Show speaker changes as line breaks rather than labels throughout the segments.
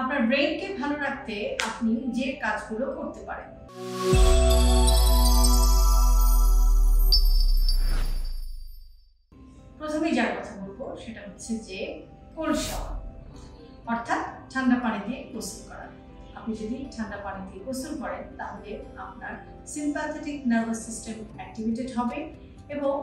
আপনার ব্রেইনকে ভালো রাখতে আপনি যে কাজগুলো করতে পারেন। প্রথমে যার কথা বলবো সেটা হচ্ছে যে কোল্ড শাওয়ার, অর্থাৎ ঠান্ডা পানি দিয়ে গোসল করা। আপনি যদি ঠান্ডা পানি দিয়ে গোসল করেন তাহলে আপনার সিম্প্যাথেটিক নার্ভাস সিস্টেম অ্যাক্টিভেটেড হবে এবং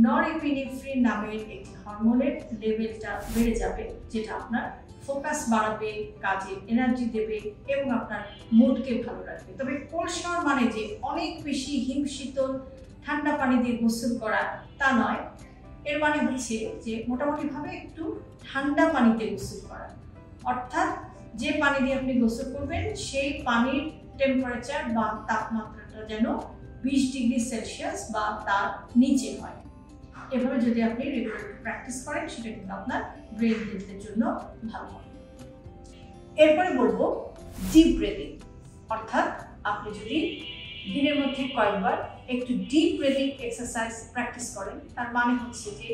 নরএপিনেফ্রিন নামের একটি হরমোনের লেভেলটা বেড়ে যাবে, যেটা আপনার ফোকাস বাড়াবে, কাজে এনার্জি দেবে এবং আপনার মুডকে ভালো রাখবে। তবে কোল্ড শাওয়ার মানে যে অনেক বেশি হিমশীতল ঠান্ডা পানি দিয়ে গোসল করা তা নয়। এর মানে হচ্ছে যে মোটামুটিভাবে একটু ঠান্ডা পানিতে গোসল করা, অর্থাৎ যে পানি দিয়ে আপনি গোসল করবেন সেই পানির টেম্পারেচার বা তাপমাত্রাটা যেন 20 ডিগ্রি সেলসিয়াস বা তার নিচে হয়। এভাবে যদি আপনি রেগুলার প্র্যাকটিস করেন সেটা কিন্তু আপনার ব্রেন হেলথের জন্য ভালো হবে। এরপরে বলবো ডিপ ব্রিদিং, অর্থাৎ আপনি যদি দিনের মধ্যে কয়েকবার একটু ডিপ ব্রিদিং এক্সারসাইজ প্র্যাকটিস করেন, তার মানে হচ্ছে যে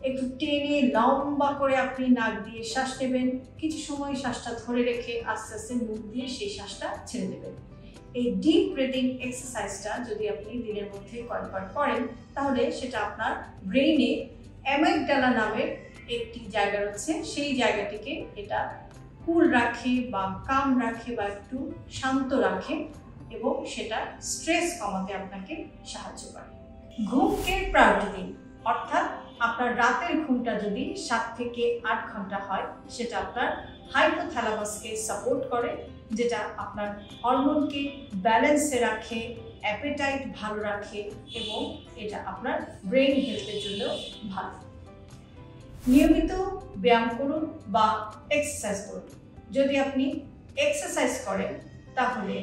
একটু টেনে লম্বা করে আপনি নাক দিয়ে শ্বাস নেবেন, কিছু সময় শ্বাসটা ধরে রেখে আস্তে আস্তে মুখ দিয়ে সেই শ্বাসটা ছেড়ে দেবেন। এই ডিপ ব্রিদিং এক্সারসাইজটা যদি আপনি দিনের মধ্যে কয়েকবার করেন তাহলে সেটা আপনার ব্রেইনে অ্যামিগডালা নামের একটি জায়গা রয়েছে, সেই জায়গাটিকে এটা কুল রাখে বা কাম রাখে বা একটু শান্ত রাখে এবং সেটা স্ট্রেস কমাতে আপনাকে সাহায্য করে। ঘুমকে প্রায়োরিটি দিন, অর্থাৎ আপনার রাতের ঘুমটা যদি 7 থেকে 8 ঘন্টা হয় সেটা আপনার হাইপোথ্যালামাসকে সাপোর্ট করে, যেটা আপনার হরমোনকে ব্যালেন্সে রাখে, অ্যাপেটাইট ভালো রাখে এবং এটা আপনার ব্রেন হেলথের জন্য ভালো। নিয়মিত ব্যায়াম করুন বা এক্সারসাইজ করুন। যদি আপনি এক্সারসাইজ করেন তাহলে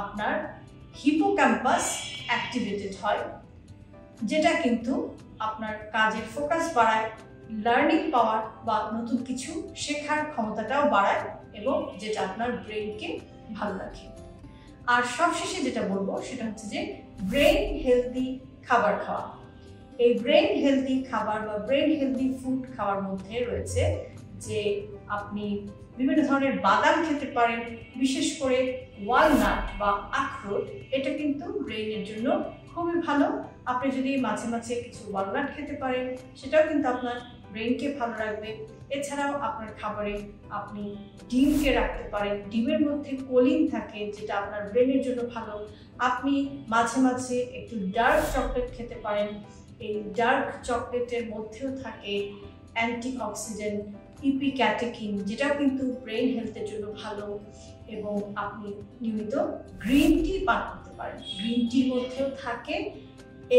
আপনার হিপোক্যাম্পাস অ্যাক্টিভেটেড হয়, যেটা কিন্তু আপনার কাজের ফোকাস বাড়ায়, লার্নিং পাওয়ার বা নতুন কিছু শেখার ক্ষমতাটাও বাড়ায় এবং যেটা আপনার ব্রেইনকে ভালো রাখে। আর সবশেষে যেটা বলবো সেটা হচ্ছে যে ব্রেইন হেলদি খাবার খাওয়া। এই ব্রেইন হেলদি খাবার বা ব্রেইন হেলদি ফুড খাওয়ার মধ্যে রয়েছে যে আপনি বিভিন্ন ধরনের বাদাম খেতে পারেন, বিশেষ করে ওয়ালনাট বা আখরোট, এটা কিন্তু ব্রেইনের জন্য খুবই ভালো। আপনি যদি মাঝে মাঝে কিছু ওয়ালনাট খেতে পারেন সেটাও কিন্তু আপনার ব্রেইনকে ভালো রাখবে। এছাড়াও আপনার খাবারে আপনি ডিমকে রাখতে পারেন, ডিমের মধ্যে কোলিন থাকে যেটা আপনার ব্রেনের জন্য ভালো। আপনি মাঝে মাঝে একটু ডার্ক চকলেট খেতে পারেন, এই ডার্ক চকলেটের মধ্যেও থাকে অ্যান্টিঅক্সিডেন্ট ইপিক্যাটেকিন, যেটাও কিন্তু ব্রেন হেলথের জন্য ভালো। এবং আপনি নিয়মিত গ্রিন টি পান করতে পারেন, গ্রিন টির মধ্যেও থাকে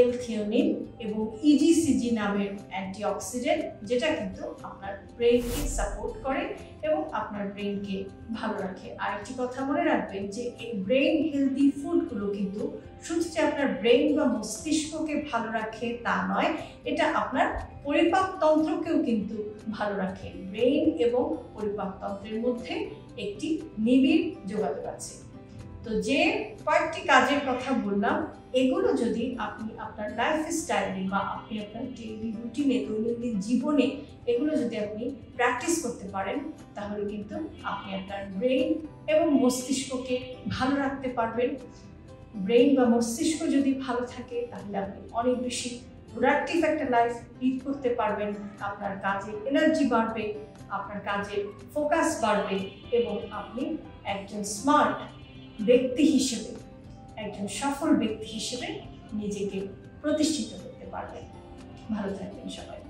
এল-থিওনিন এবং ইজিসিজি নামের অ্যান্টিঅক্সিডেন্ট, যেটা কিন্তু আপনার ব্রেনকে সাপোর্ট করে এবং আপনার ব্রেনকে ভালো রাখে। আর একটি কথা মনে রাখবেন যে এই ব্রেন হেলদি ফুডগুলো কিন্তু শুধু যে আপনার ব্রেন বা মস্তিষ্ককে ভালো রাখে তা নয়, এটা আপনার পরিপাকতন্ত্রকেও কিন্তু ভালো রাখে। ব্রেন এবং পরিপাকতন্ত্রের মধ্যে একটি নিবিড় যোগাযোগ আছে। তো যে কয়েকটি কাজের কথা বললাম, এগুলো যদি আপনি আপনার লাইফস্টাইলে বা আপনি আপনার ডেইলি রুটিনে, দৈনন্দিন জীবনে এগুলো যদি আপনি প্র্যাকটিস করতে পারেন তাহলে কিন্তু আপনি আপনার ব্রেন এবং মস্তিষ্ককে ভালো রাখতে পারবেন। ব্রেন বা মস্তিষ্ক যদি ভালো থাকে তাহলে আপনি অনেক বেশি প্রোডাক্টিভ একটা লাইফ লিড করতে পারবেন, আপনার কাজে এনার্জি বাড়বে, আপনার কাজের ফোকাস বাড়বে এবং আপনি একজন স্মার্ট ব্যক্তি হিসেবে, একজন সফল ব্যক্তি হিসেবে নিজেকে প্রতিষ্ঠিত করতে পারবেন। ভালো থাকবেন সবাই।